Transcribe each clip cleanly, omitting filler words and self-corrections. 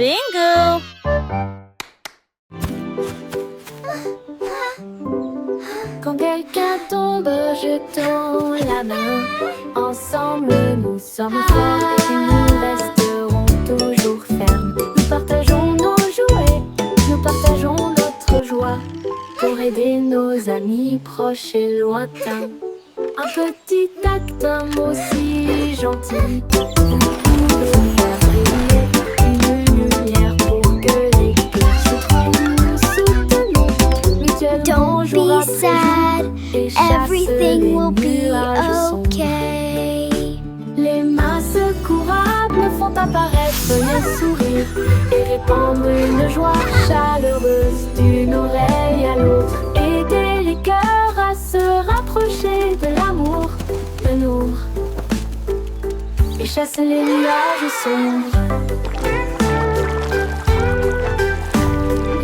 Bingo! Quand quelqu'un tombe, jetons la main. Ensemble, nous sommes forts et nous resterons toujours fermes. Nous partageons nos jouets, nous partageons notre joie pour aider nos amis proches et lointains. Un petit acte, un mot si gentil, nous pouvons faire briller une lumière pour que les cœurs se trouvent. Nous soutenons mutuellement. Don't be sad, everything will be okay. Les mains secourables font apparaître les sourires et répandre une joie chaleureuse d'une oreille à l'autre. Aider les cœurs à se rapprocher de l'amour, de nous, et chasser les nuages sombres.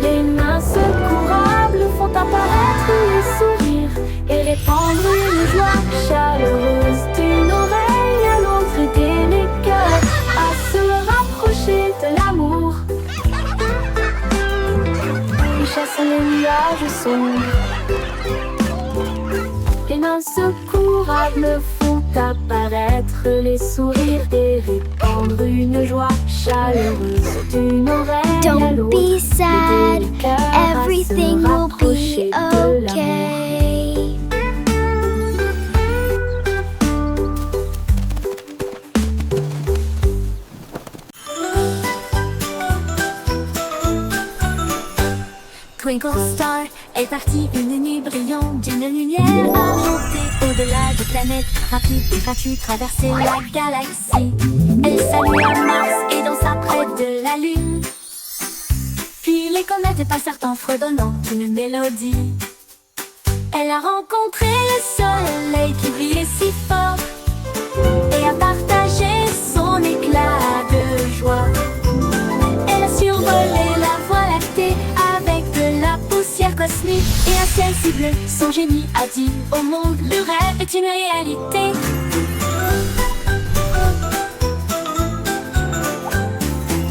Les mains secourables font apparaître les sourires et répandre une joie chaleureuse d'une oreille à l'autre. Aider les cœurs à se rapprocher de l'amour et chasser les nuages sombres. Les mains secourables font apparaître les sourires et répandre une joie chaleureuse d'une oreille à Don't l'autre. be sad, Aider les cœurs à se everything will rapprocher be de l'amour. okay. Twinkle Star est partie une nuit brillante d'une lumière argentée au-delà des planètes. Rapide et gratuit, traverser la galaxie. Elle salua Mars et dansa près de la Lune. Puis les comètes passèrent en fredonnant une mélodie. Elle a rencontré le soleil qui brillait si fort et a partagé son éclat de joie. Elle a survolé la voie lactée avec de la poussière cosmique et un ciel si bleu. Son génie a dit au monde, le rêve est une réalité.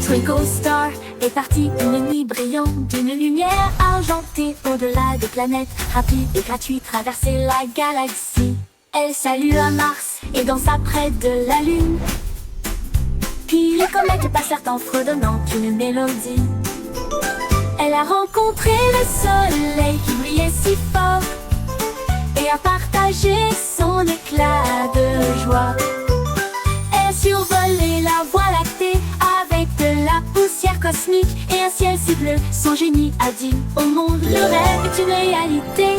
Twinkle Star est partie une nuit brillante d'une lumière argentée au-delà des planètes. Rapide et gratuit, traverser la galaxie. Elle salua Mars et dansa près de la Lune. Puis les comètes passèrent en fredonnant une mélodie. Elle a rencontré le soleil qui brillait si fort et a partagé son éclat de joie. Elle a survolé la voie lactée avec de la poussière cosmique et un ciel si bleu. Son génie a dit au monde, le rêve est une réalité.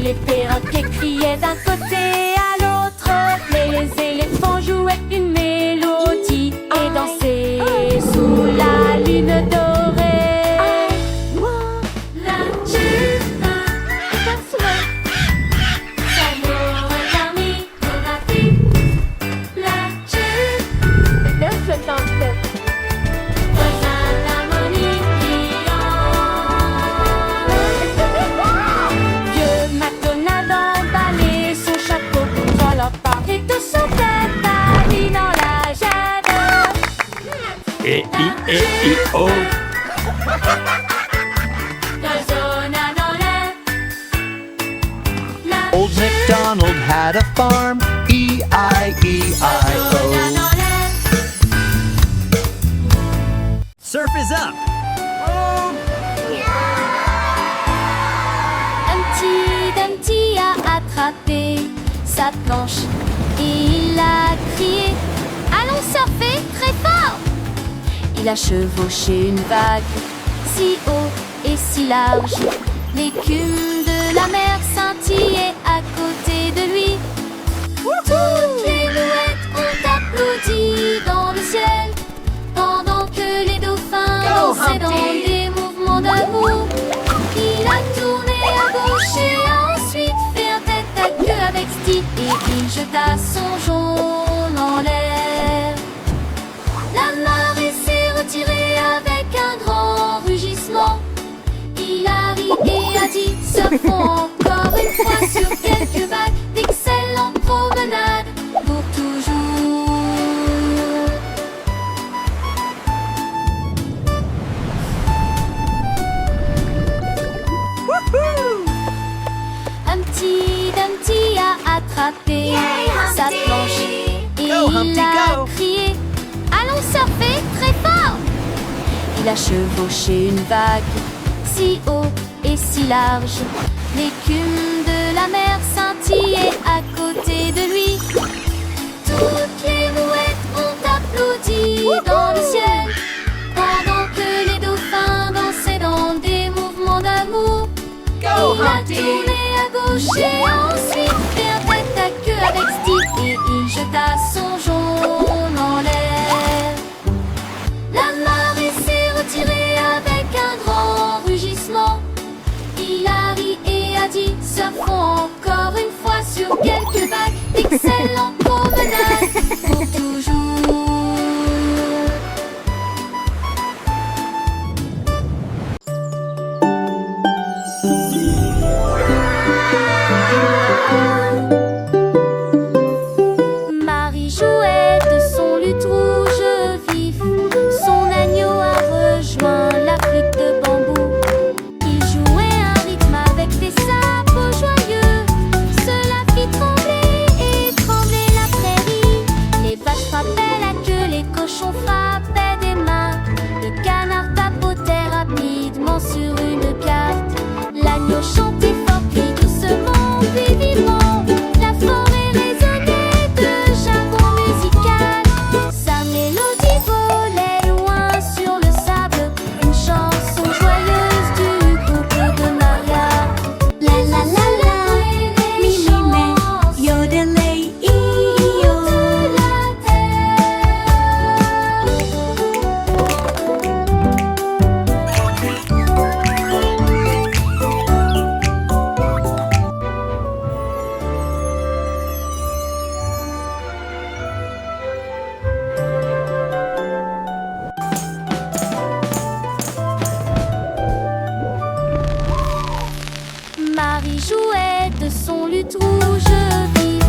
Les perroquets criaient d'un côté à l'autre, les éléphants jouaient une mélodie et dansaient sous la lune dorée. La lune E-I-E-I-O. Old MacDonald had a farm. E-I-E-I-O. Surf is up. Humpty Dumpty a attrapé sa planche et il a crié, allons surfer très fort. Il a chevauché une vague si haut et si large. L'écume de la mer scintillait à côté de lui. Toutes les mouettes ont applaudi dans le ciel pendant que les dauphins dansaient dans des mouvements de il jeta son jaune en l'air. La marée s'est retirée avec un grand rugissement. Il a ri et a dit, surfons encore une fois sur quelques vagues, d'excellentes promenades pour toujours. Humpty Dumpty a attrapé sa planche et il a crié, allons surfer très fort. Il a chevauché une vague si haut et si large, l'écume de la mer scintillait à côté de lui. Toutes les mouettes ont applaudi dans le ciel, pendant que les dauphins dansaient dans des mouvements d'amour. Il a tourné à gauche et ensuite fait un tête à queue avec Steve et il jeta son jaune en l'air. La marée s'est retirée avec un grand rugissement. Il a ri et a dit, surfons encore une fois sur quelques vagues, d'excellentes promenades pour toujours. Marie jouait de son luth rouge vif. Son agneau a rejoint la flûte de bambou. Il jouait un rythme avec des sabots joyeux. Cela fit trembler et trembler la prairie. Les vaches frappaient la queue, les cochons frappaient des mains. Le canard tapotait rapidement sur une carte. L'agneau chantait fort, puis doucement, puis vivement. La forêt résonnait de jargon musical. Sa mélodie volait loin sur le sable. Une chanson joyeuse du couple de Maria. La la la la, mi mi me, yodelay iyo. De la terre. Marie jouait de son luth rouge vif.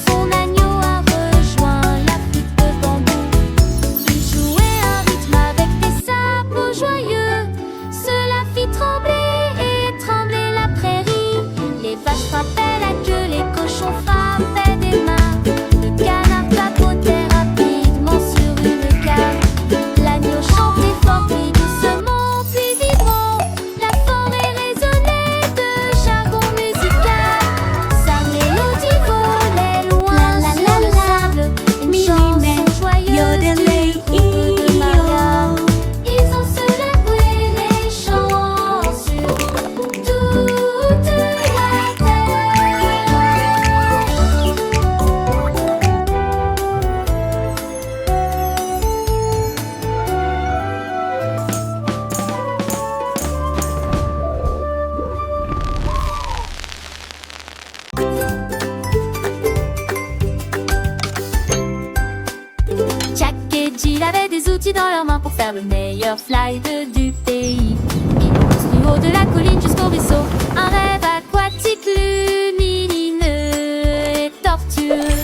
Son agneau a rejoint la flûte de bambou. Il jouait un rythme avec des sabots joyeux. Cela fit trembler et trembler la prairie. Les vaches frappaient la queue, les cochons frappaient des mains. Le canard tapotait rapidement sur une carte. L'agneau chantait fort, puis doucement, puis vivement. La forêt résonnait de jargon musical. Sa mélodie volait loin sur le sable. Une chanson joyeuse du couple de Maria. Ils ont célébré les chants sur toute la terre. Jack et Jill avaient des outils dans leurs mains pour faire le meilleur slide du pays. Ils poussent du haut de la colline jusqu'au ruisseau. Un rêve aquatique lumineux et tortueux.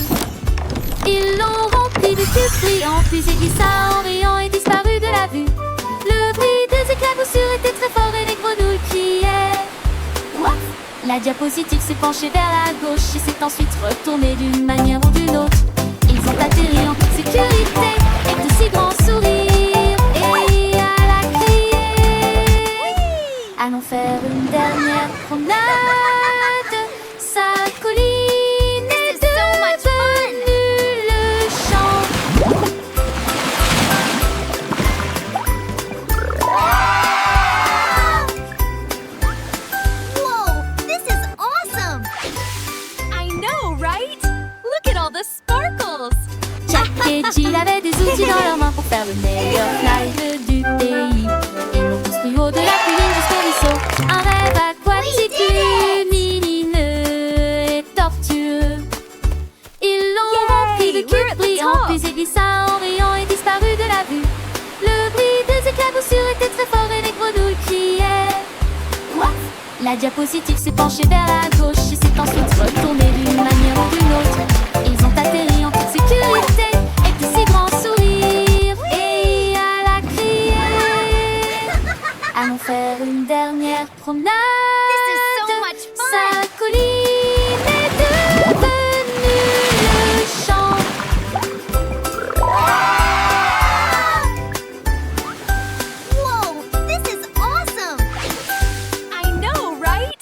Ils l'ont rempli de tubes brillants, puis il glissa en riant et disparut de la vue. Le bruit des éclaboussures était très fort et les grenouilles criaient. Ouah! La diapositive s'est penchée vers la gauche et s'est ensuite retournée d'une manière ou d'une autre. Ils ont atterri en toute sécurité et de si grands sourires. Et elle a crié, allons faire une dernière promenade. Sa colline est devenue le champ. Whoa, this is awesome! I know, right? Look at all the sparkles! Jack et Jill avaient des outils dans leurs mains pour faire le La diapositive s'est penchée vers la gauche et s'est ensuite retournée d'une manière ou d'une autre. Ils ont atterri en toute sécurité avec de si grands sourires. Et elle a crié: allons faire une dernière promenade. This is so much fun. Sa colline est devenue le champ. Whoa, this is awesome. I know, right?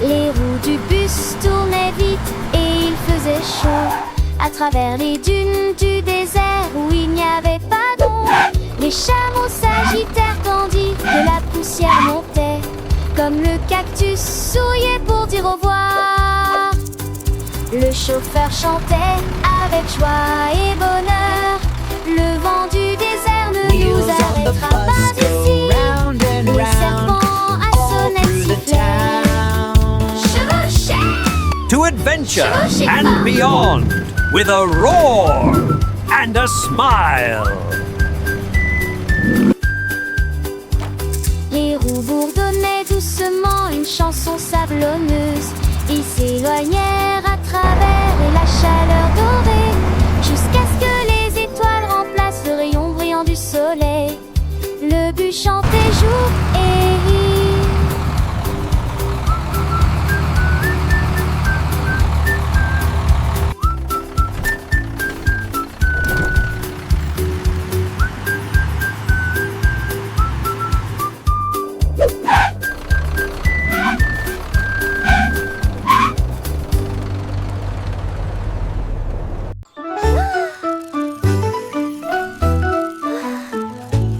Les roues du bus tournaient vite et il faisait chaud. À travers les dunes du désert où il n'y avait pas d'ombre, les chameaux s'agitèrent tandis que la poussière montait. Comme le cactus souriait pour dire au revoir. Le chauffeur chantait avec joie et bonheur. Le vent du désert ne nous Wheels on the arrêtera pas bus go d'ici. round and Les round serpents à all sonnette through the sifflaient. town. Chevauchait. To adventure and beyond with a roar and a smile. Les roues bourdonnaient doucement une chanson sablonneuse. Ils s'éloignèrent à travers la chaleur dorée, jusqu'à ce que les étoiles remplacent le rayon brillant du soleil. Le bus chantait jour et nuit.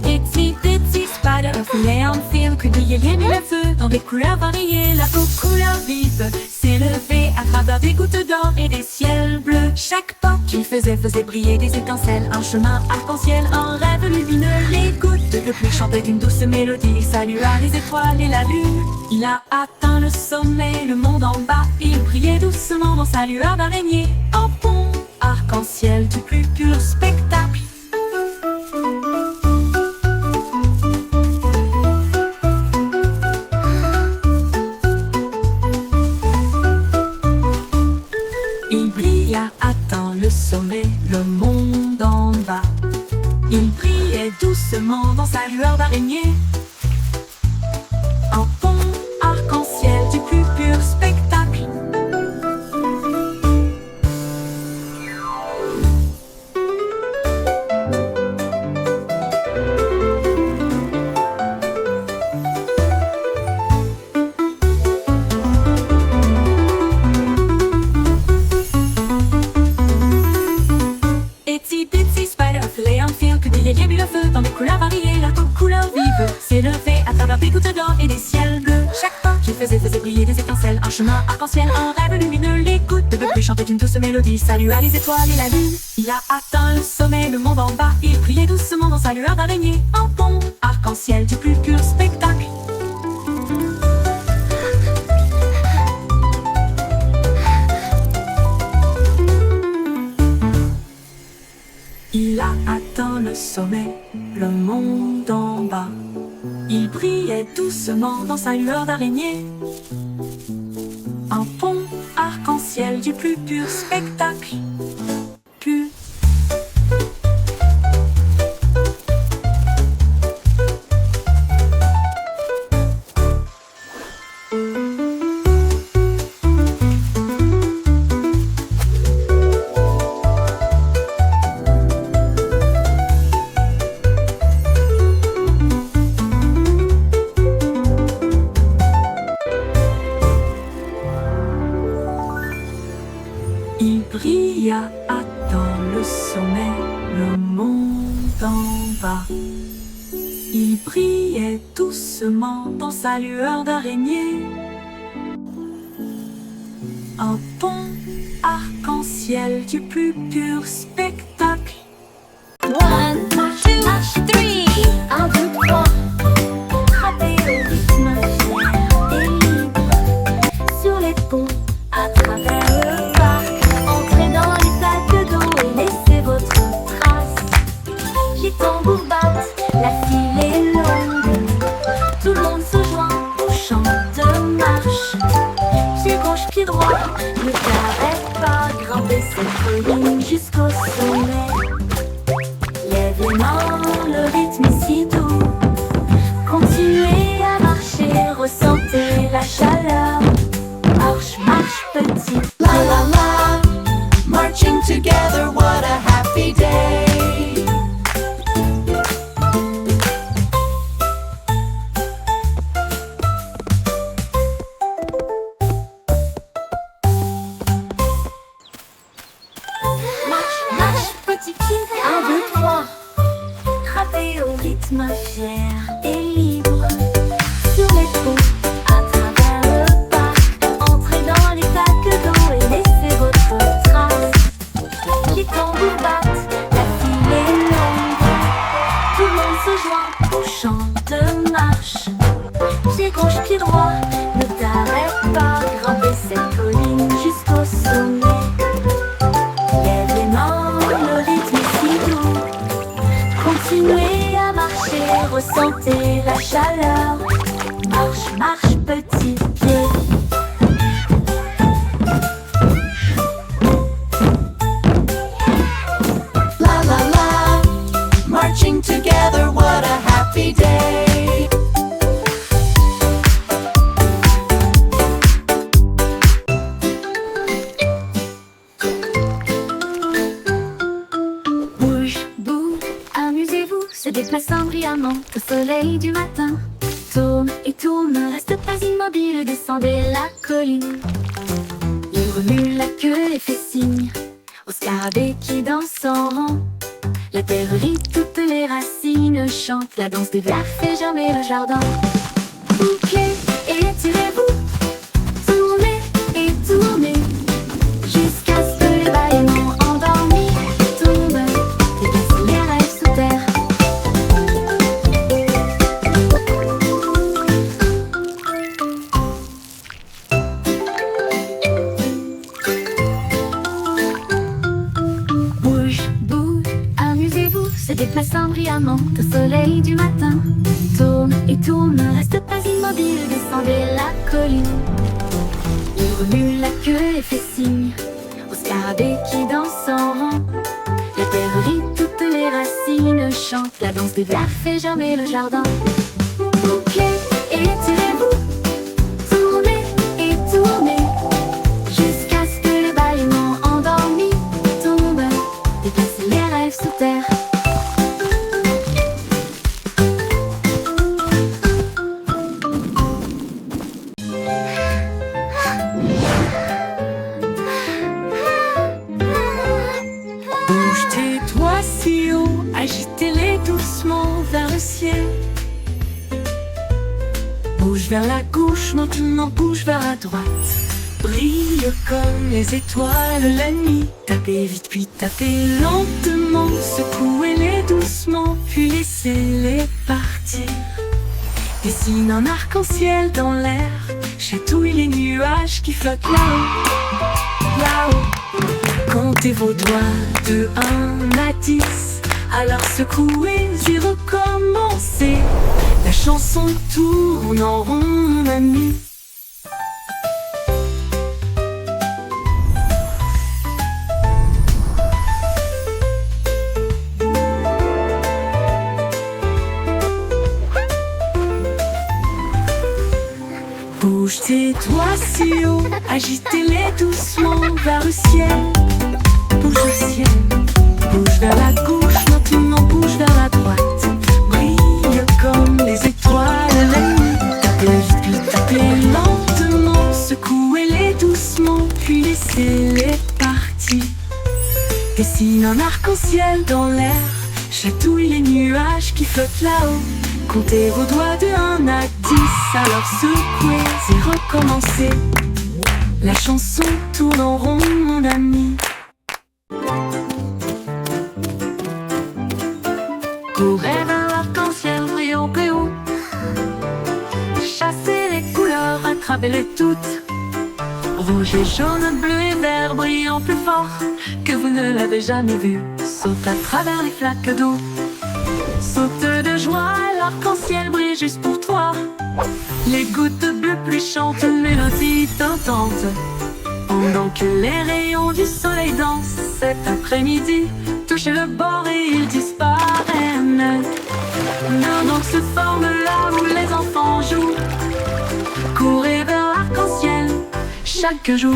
Itsy bitsy spider voulait en film que brillait les mille feux dans des couleurs variées. La peau couleur vive s'élevait à travers des gouttes d'or et des ciels bleus. Chaque pas qu'il faisait briller des étincelles. Un chemin arc-en-ciel, un rêve lumineux. Les gouttes de pluie chantaient une douce mélodie. Il salua les étoiles et la lune. Il a atteint le sommet, le monde en bas. Il brillait doucement dans sa lueur d'araignée. En pont arc-en-ciel du plus pur spectacle. Il brilla, atteint le sommet, le monde en bas. Il brillait doucement dans sa lueur d'araignée. Un pont arc-en-ciel du plus pur spectacle. Itsy bitsy spider voulait un fil que brillait les mille feux dans des couleurs variées. La peau couleur vive s'élevait à travers des gouttes d'or et des ciels bleus. Chaque pas qu'il faisait briller des étincelles. Un chemin arc-en-ciel, un rêve lumineux. Les gouttes de pluie chantaient une douce mélodie. Salua les étoiles et la lune. Il a atteint le sommet, le monde en bas. Il brillait doucement dans sa lueur d'araignée. Un pont arc-en-ciel du plus pur spectacle. Il a atteint le sommet, le monde en bas. Il brillait doucement dans sa lueur d'araignée. Un pont arc-en-ciel du plus pur spectacle. Pur. Il brilla, atteint le sommet, le monde en bas. Il brillait doucement dans sa lueur d'araignée. Un pont arc-en-ciel du plus pur spectacle. 1, 2, 3. 1, 2, 3. Frappez au rythme fier et libre. Sur les ponts, à travers le parc. Entrez dans les plaques d'eau et laissez votre trace. tambours battent, la file est longue. Tout le monde se joint au chant de marche. Pied gauche, pied droit, ne t'arrête pas, grimper cette colline jusqu'au sommet. Lève les mains, le rythme est si doux. Continuez à marcher, ressentez la chaleur. Marche, marche petit. La la la, marching together, what a happy day. Marche, marche petit pied. 1, 2, 3. Frappez au rythme fier et libre. Sur les trous, à travers le parc. Entrez dans les plaques d'eau et laissez votre trace. Les tambours battent, la file est longue. Tout le monde se joint au chant de marche. Pied gauche, pied droit, ne t'arrête pas. Grimper cette colline jusqu'au sommet. Lève les mains, le rythme est si doux. Continuez à marcher, ressentez la chaleur. Marche, marche petit pied. La la la, marching together, what a happy day. Bouge, bouge, amusez-vous, se déplaçant brillamment au soleil du matin. Tourne et tourne, ne reste pas immobile, descendez la colline. Il remue la queue et fait signe au scarabée qui danse en rang. La terre rit, toutes les racines chantent, la danse des vers fait germer le jardin. Bouquez et étirez-vous, tournez et tournez, jusqu'à ce que les bâillements endormis tombent et glacent les rêves sous terre. Bouge, bouge, amusez-vous, se déplaçant brillamment au soleil du matin. Tourne et tourne, ne reste pas immobile, descendez la colline. Il remue la queue et fait signe au scarabée qui danse en rang. La terre rit, toutes les racines chantent, la danse des vers fait germer le jardin. Bouquez et étirez-vous, tournez et tournez, jusqu'à ce que les bâillements endormis tombent et glacent les rêves sous terre. Bouge tes doigts si haut, agitez-les doucement vers le ciel. Bouge vers la gauche, maintenant bouge vers la droite. Brille comme les étoiles la nuit. Tapez vite puis tapez lentement. Secouez-les doucement puis laissez-les partir. Dessine un arc-en-ciel dans l'air. Chatouille les nuages qui flottent là-haut, là-haut. Comptez vos doigts de 1 à 10. Alors secouez et recommencez. La chanson tourne en rond, mon ami. Bouge tes doigts si haut, agitez-les doucement vers le ciel. Bouge au ciel, bouge vers la gauche, maintenant bouge vers la droite. Brille comme les étoiles la nuit. Tapez vite puis tapez lentement. Secouez-les doucement puis laissez-les partir. Dessine un arc-en-ciel dans l'air. Chatouille les nuages qui flottent là-haut. Comptez vos doigts de 1 à 10. Alors secouez et recommencez. La chanson tourne en rond, mon ami. Courez vers l'arc-en-ciel brillant plus haut. Chassez les couleurs, attrapez-les toutes. Rouge et jaune, bleu et vert brillant plus fort que vous ne l'avez jamais vu. Saute à travers les flaques d'eau. Saute de joie, l'arc-en-ciel brille juste pour toi. Les gouttes bleues pluie chantent une mélodie tentante. Pendant que les rayons du soleil dansent cet après-midi, touchez le bord et ils disparaissent. Deux donc se forment là où les enfants jouent. Courez vers l'arc-en-ciel chaque jour.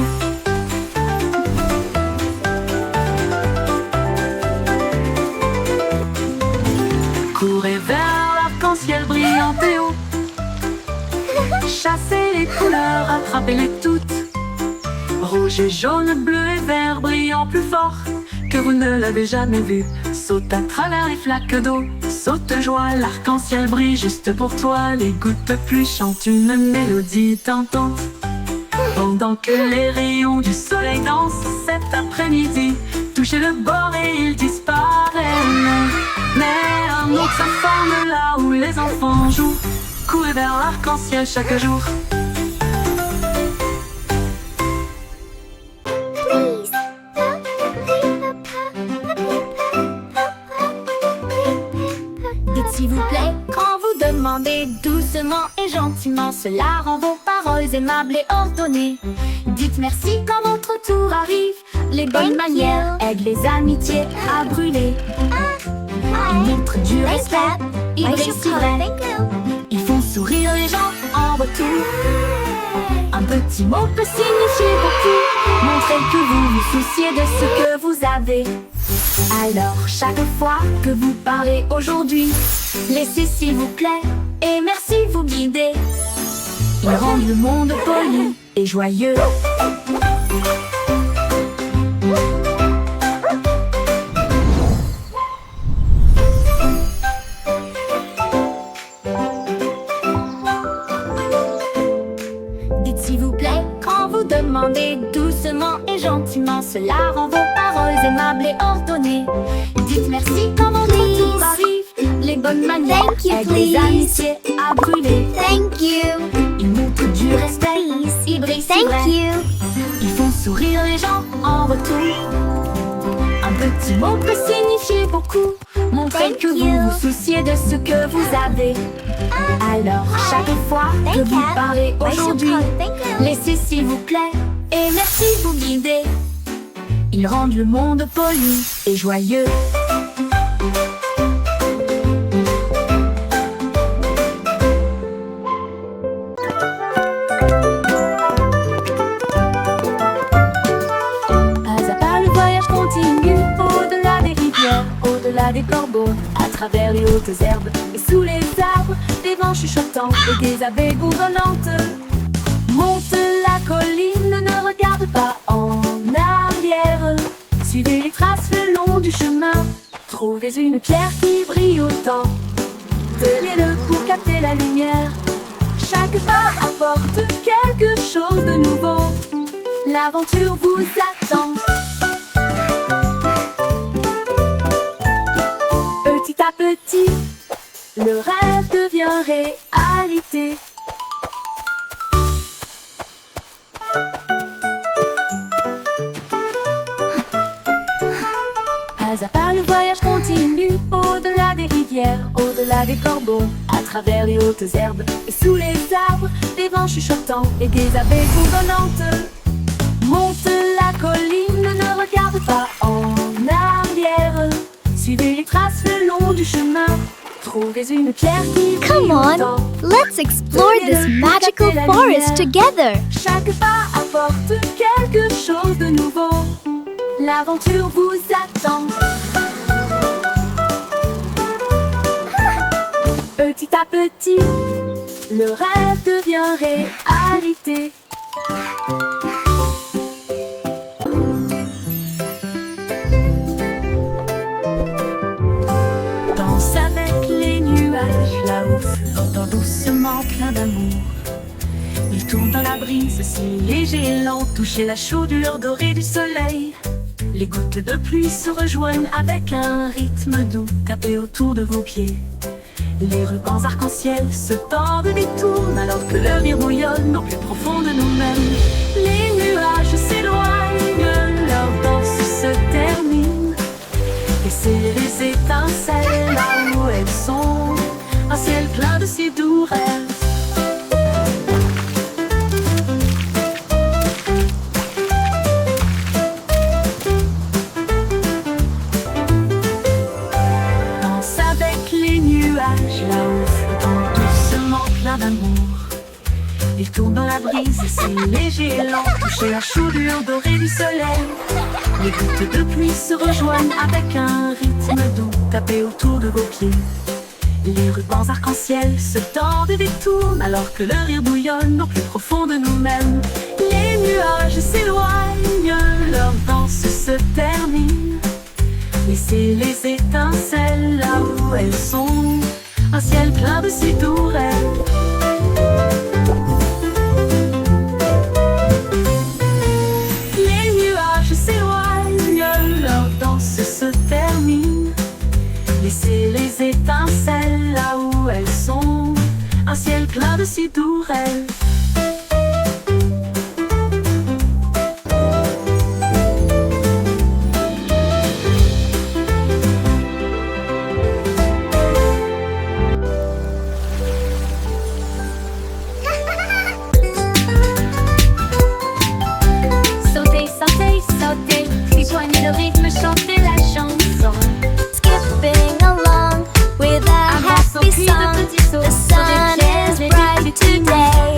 Courez vers l'arc-en-ciel brillant et haut. Chassez les couleurs, attrapez-les toutes. Rouge et jaune, bleu et vert brillant plus fort que vous ne l'avez jamais vu. Saute à travers les flaques d'eau, saute de joie, l'arc-en-ciel brille juste pour toi. Les gouttes de pluie chantent une mélodie tentante. Pendant que les rayons du soleil dansent cet après-midi, touchez le bord et ils disparaissent. Mais un autre se forme là où les enfants jouent. Courez vers l'arc-en-ciel chaque jour. Dites s'il vous plaît, quand vous demandez doucement et gentiment, cela rend vos paroles aimables et ordonnées. Dites merci quand votre tour arrive. Les bonnes manières aident les amitiés à brûler. Ils montrent du respect, ils brillent si vrai. Ils font sourire les gens en retour. Un petit mot peut signifier beaucoup. Montrez que vous vous souciez de ce que vous avez. Alors chaque fois que vous parlez aujourd'hui, laissez s'il vous plaît et merci vous guider. Ils rendent le monde poli et joyeux. Dites s'il vous plaît quand vous demandez doucement et gentiment, cela rend vos paroles aimables et ordonnées. Dites merci quand votre tour arrive. Les bonnes manières aident les amitiés à brûler. Thank you. Ils montrent du respect, ils brillent si Thank vrai. you. Ils font sourire les gens en retour. Un petit mot peut signifier beaucoup. Montrez Thank que you. vous vous souciez de ce que vous avez. Alors chaque fois que Thank vous you. parlez aujourd'hui, Thank you. laissez s'il vous plaît et merci vous guider. Ils rendent le monde poli et joyeux. Pas à pas le voyage continue, au-delà des rivières, au-delà des corbeaux, à travers les hautes herbes et sous les arbres, des vents chuchotants et des abeilles bourdonnantes. Monte la colline, ne regarde pas en arrière. Suivez les traces le long du chemin. Trouvez une pierre qui brille autant. Tenez-le pour capter la lumière. Chaque pas apporte quelque chose de nouveau. L'aventure vous attend. Petit à petit, le rêve devient réalité. Pas à pas le voyage continue, au-delà des rivières, au-delà des corbeaux, à travers les hautes herbes et sous les arbres, des vents chuchotants et des abeilles bourdonnantes. Monte la colline, ne regarde pas en arrière. Suivez les traces le long du chemin. Trouvez une pierre qui brille Come on, autant. let's explore this magical forest together. Chaque pas apporte quelque chose de nouveau. L'aventure vous attend. Petit à petit, le rêve devient réalité. Danse avec les nuages là-haut, flottant doucement plein d'amour. Il tourne dans la brise si léger et lent, toucher la chaudure dorée du soleil. Les gouttes de pluie se rejoignent avec un rythme doux, tapé autour de vos pieds. Les rubans arc-en-ciel se tordent et détournent alors que le rire bouillonne au plus profond de nous-mêmes. Les nuages s'éloignent, leur danse se termine. Laissez les étincelles là où elles Il tourne dans la brise, c'est léger et lent, toucher la chaudure dorée du soleil. Les gouttes de pluie se rejoignent avec un rythme doux, tapé autour de vos pieds. Les rubans arc-en-ciel se tordent et détournent, alors que le rire bouillonne au plus profond de nous-mêmes. Les nuages s'éloignent, leur danse se termine. Laissez les étincelles là où elles sont, un ciel plein de si doux rêves. Les nuages s'éloignent, leur danse se termine. Laissez les étincelles là où elles sont, un ciel plein de si doux rêves. Sautez, sautez, sautez, rejoignez le rythme, chantez la chanson. Skipping along with a happy song. The sun is bright today.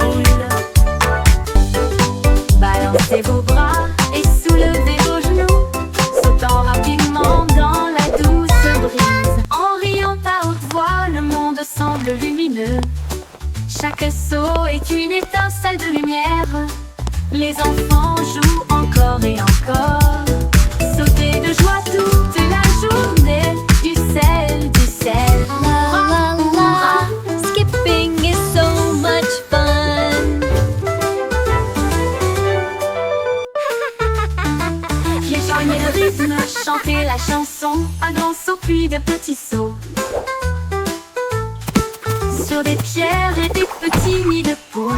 Balancez vos bras et soulevez vos genoux, sautant rapidement dans la douce brise. En riant à haute voix, le monde semble lumineux. Chaque saut est une étincelle de lumière. Les enfants jouent encore et encore. Sautez de joie toute la journée. Du sel, du sel. La la la, skipping is so much fun. Rejoignez le rythme, chantez la chanson. Un grand saut puis de petits sauts. Sur des pierres et des petits nids de poules.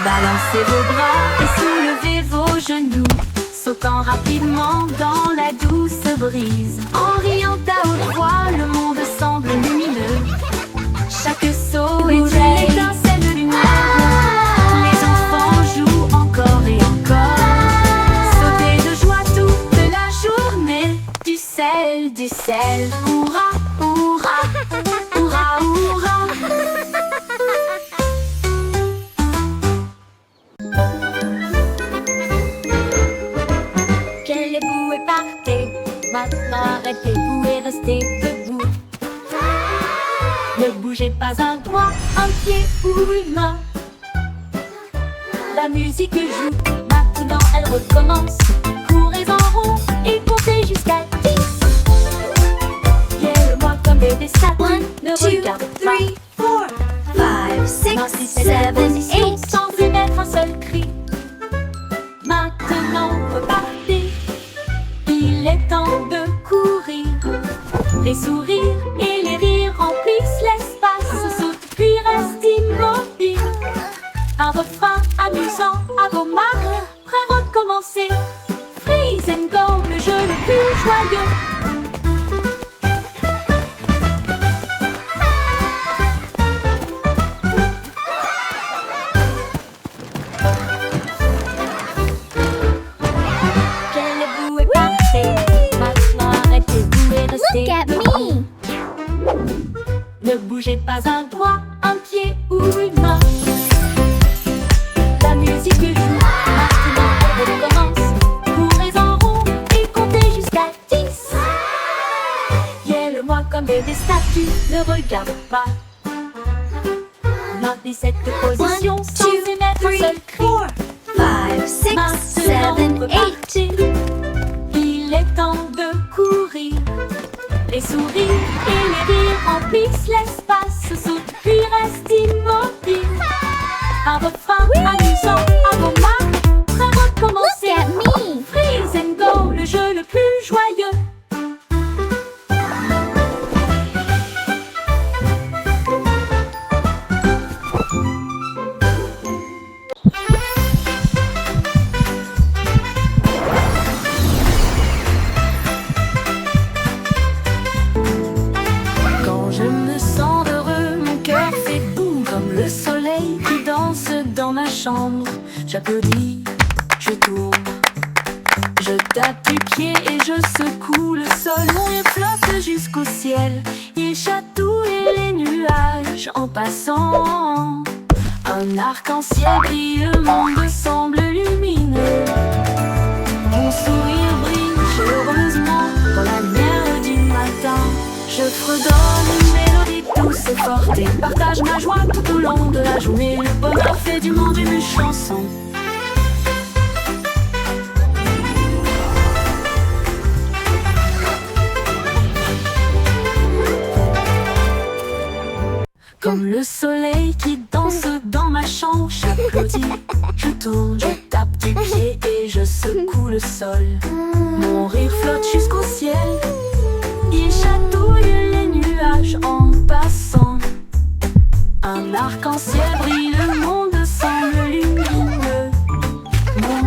Balancez vos bras et soulevez vos genoux, sautant rapidement dans la douce brise. En riant à haute voix, le monde semble lumineux. Chaque saut est une étincelle de lumière. Les enfants jouent encore et encore. Sautez de joie toute la journée. Du sel, du sel. Hurrah, hurrah, hurrah, hurrah. Quel bout est partez, maintenant arrêtez-vous et restez debout. Ne bougez pas un doigt, un pied ou une main. La musique joue, maintenant elle recommence. Courez en rond et comptez jusqu'à 10. Viens-le-moi comme des statues, ne regarde pas. 4, 5, 6, Ainsi 7, c'est la position 8. sans émettre un seul cri. Maintenant repartez, il est temps de courir. Les sourires et les rires remplissent l'espace. Saute puis reste immobile. Un refrain amusant à vos marques, prêt à recommencer. Freeze and go, le jeu le plus joyeux. Quel bout est partez, maintenant arrêtez-vous et restez Look at debout. me. Ne bougez pas un doigt, un pied ou une main. La musique joue, maintenant elle recommence. Courez en rond et comptez jusqu'à 10. Viens-le-moi comme des statues, ne regarde pas. Maintenez cette position sans émettre un seul cri. 5, 6, 7, Maintenant 8. repartez, il est temps de courir. Les sourires et les rires remplissent l'espace. Saute puis reste immobile. Un refrain amusant à vos marques, prêt à recommencer. Look at me. Freeze and go, le jeu le plus joyeux. Quand je me sens heureux, mon cœur fait boum comme le soleil qui danse dans ma chambre. J'applaudis, je tourne, je tape du pied et je secoue le sol. Mon rire flotte jusqu'au ciel, il chatouille les nuages en passant. Un arc-en-ciel brille, le monde semble lumineux. Mon sourire brille chaleureusement dans la lumière du matin. Je fredonne une mélodie douce et forte et partage ma joie tout au long de la journée. Le bonheur fait du monde une chanson. Comme le soleil qui danse dans ma chambre, j'applaudis, je tourne, je tape du pied et je secoue le sol. Mon rire flotte jusqu'au ciel, il chatouille les nuages en passant. Un arc-en-ciel brille, le monde semble lumineux.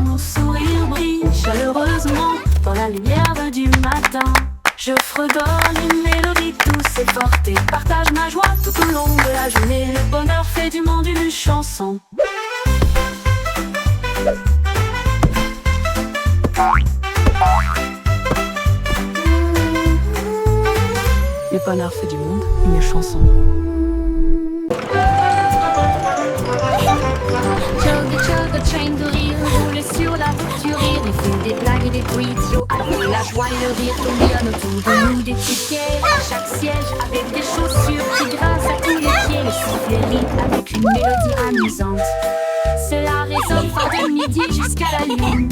Mon sourire brille chaleureusement dans la lumière du matin. Je fredonne une mélodie douce et forte et partage ma joie tout au long de la journée. Le bonheur fait du monde une chanson. Le bonheur fait du monde une chanson. Chug train de rire roule sur la voiture. Il fait des blagues et des bruits idiots. Alors la joie et le rire tourbillonnent autour de nous. Des tickets à chaque siège avec des chaussures qui grincent à tous les pieds. Le sifflet rit avec une mélodie amusante. Cela résonne fort de midi jusqu'à la lune.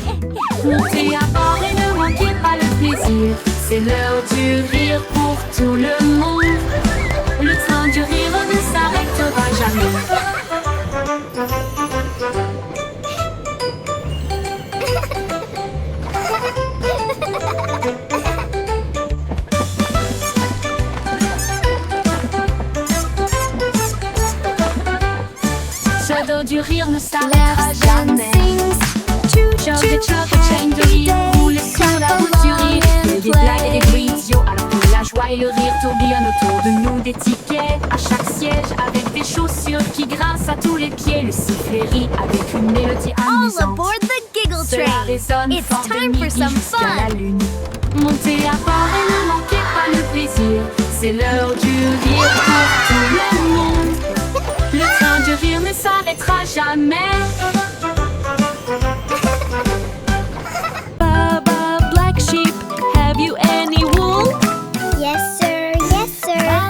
Montez à bord et ne manquez pas le plaisir. C'est l'heure du rire pour tout le monde. Le train du rire ne s'arrêtera jamais. Ce dos du rire ne s'arrêtera jamais. Chug train de rire roule sur la route du rire. Il y a des blagues et des bruits idiots alors que la joie et le rire tourbillonnent autour de nous. Des tickets à chaque siège avec des chaussures qui grincent à tous les pieds. Le sifflet rit avec une mélodie All amusante. aboard the Giggle Cela Train! résonne It's fort de time for midi some jusqu'à la fun! lune. Montez à bord et ne manquez pas le plaisir. C'est l'heure du rire pour tout le monde. Le train du rire ne s'arrêtera jamais. Baba, black sheep, have you any wool? Yes, sir,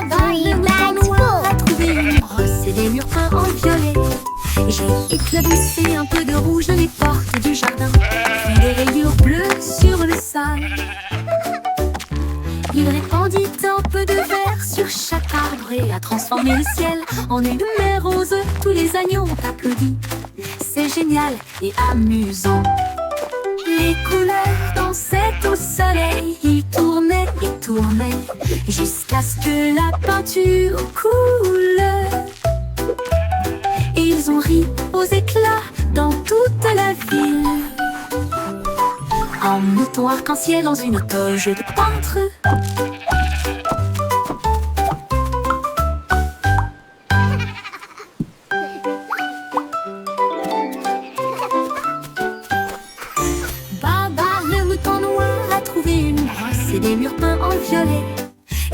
three bags full. A trouvé une brosse et des murs peints en violet. J'ai éclaboussé un peu de rouge dans les portes du jardin, puis des rayures bleues sur le sol. Il répandit un peu de vert sur chaque arbre et a transformé le ciel en une mer rose. Tous les agneaux ont applaudi. C'est génial et amusant. Les couleurs dansaient au soleil, ils tournaient et tournaient jusqu'à ce que la peinture coule. Ils ont ri aux éclats dans toute la ville. Un mouton arc-en-ciel dans une toge de peintre. Baba, le mouton noir, a trouvé une brosse et des murs peints en violet.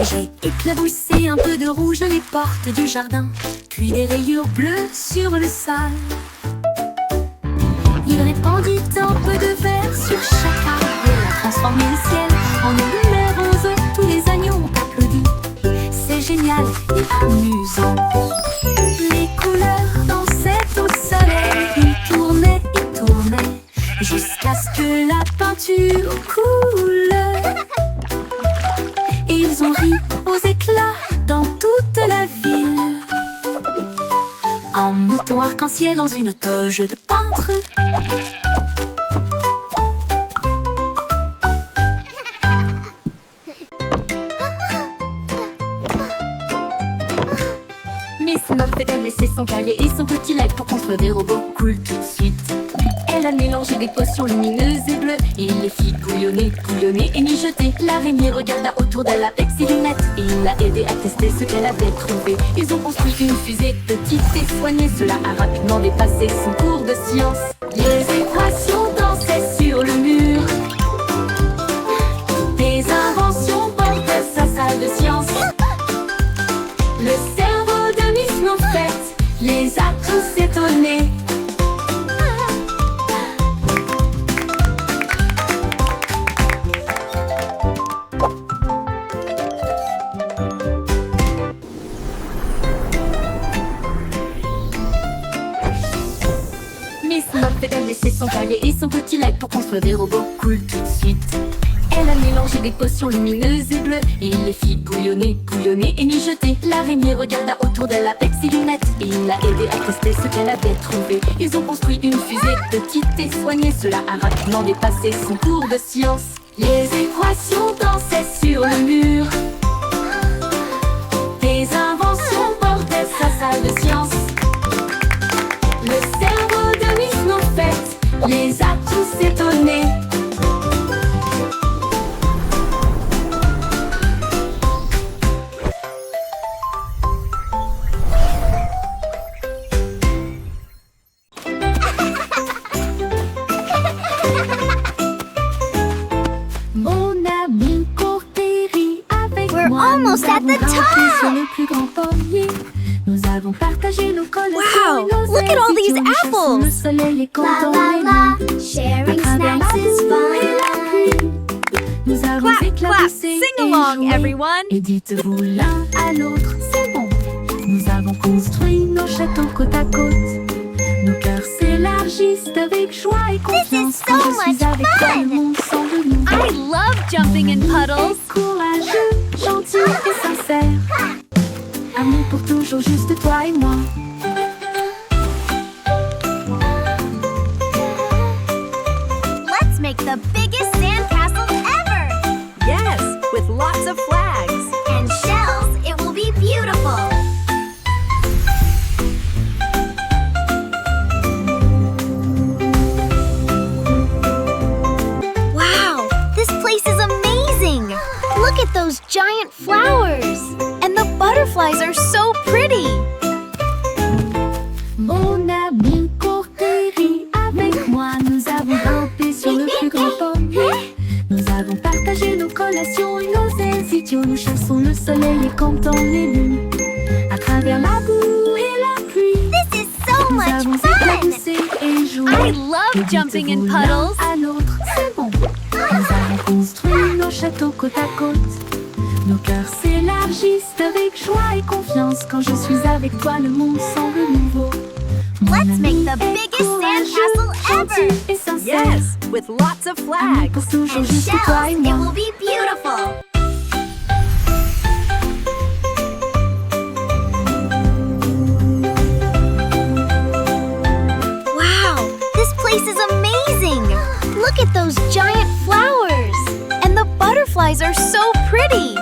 J'ai éclaboussé un peu de rouge dans les portes du jardin, puis des rayures bleues sur le sol. Il répandit un peu de vert sur chaque arbre et a transformé le ciel en une mer rose. Tous les agneaux ont applaudi. C'est génial et amusant. Les couleurs dansaient au soleil, ils tournaient et tournaient jusqu'à ce que la peinture coule. Ils ont ri aux éclats dans toute la ville. Un mouton arc-en-ciel dans une toge de peintre. Miss Muffet a laissé son cahier et son petit lait pour construire des robots cool tout de suite. Elle a mélangé des potions lumineuses et bleues et les fit bouillonner, bouillonner et mijoter. L'araignée regarda autour d'elle avec ses lunettes et il l'a aidé à tester ce qu'elle avait trouvé. Ils ont construit une fusée petite et soignée. Cela a rapidement dépassé son cours de science. Les équations dansaient sur le mur. Des inventions portaient sa salle de science. Le cerveau de Miss Muffet les a tous étonnés. son petit leg pour construire des robots cool tout de suite. Elle a mélangé des potions lumineuses et bleues et il les fit bouillonner, bouillonner et mijoter. L'araignée regarda autour d'elle avec ses lunettes et il l'a aidé à tester ce qu'elle avait trouvé. Ils ont construit une fusée petite et soignée. Cela a rapidement dépassé son cours de science. Les équations dansaient sur le mur. Des inventions portaient sa salle de science. Le cerveau de Miss Snowfett les a tous étonnés. Mon ami Cortéry avec We're moi, almost nous at avons the grimpé sur top. le plus grand pommier. Nous avons partagé nos collations Wow, et nos look at all ailes these étions sous apples. le soleil et La quand la on la, sharing snacks is fun. nous avons Clap, clap, éclaboussé sing et along, joué. everyone. Et dites-vous l'un à l'autre, c'est bon. Nous avons construit nos châteaux côte à côte. Nos cœurs s'élargissent avec joie et confiance. so Quand je suis much avec toi, fun. le monde semble nouveau. I love jumping in puddles. Courageux, gentil et sincère. Amour pour toujours, juste toi et moi. Let's make the biggest sandcastle ever! Yes, with lots of flags. And shells, it will be beautiful! Wow, this place is amazing! Look at those giant flowers! And the butterflies are so pretty! Mon ami Cortéry, avec moi, nous avons grimpé sur le plus grand pommier. Nous avons partagé nos collations et nos ailes idiots. Nous chassons le soleil et comptons les lunes. À travers la boue et la pluie, This is so nous much avons fun! éclaboussé et joué. I love jumping in puddles. À l'autre, c'est bon. Nous avons construit nos châteaux côte à côte. Nos cœurs s'élargissent avec joie et confiance. Quand je suis avec toi, le monde semble nouveau. Mon Let's ami make the est biggest courageux, sandcastle gentil ever. et sincère. Yes, with lots of Amour pour flags. toujours, And juste toi et shells, it moi. will be beautiful! Wow, this place is amazing! Look at those giant flowers! And the butterflies are so pretty!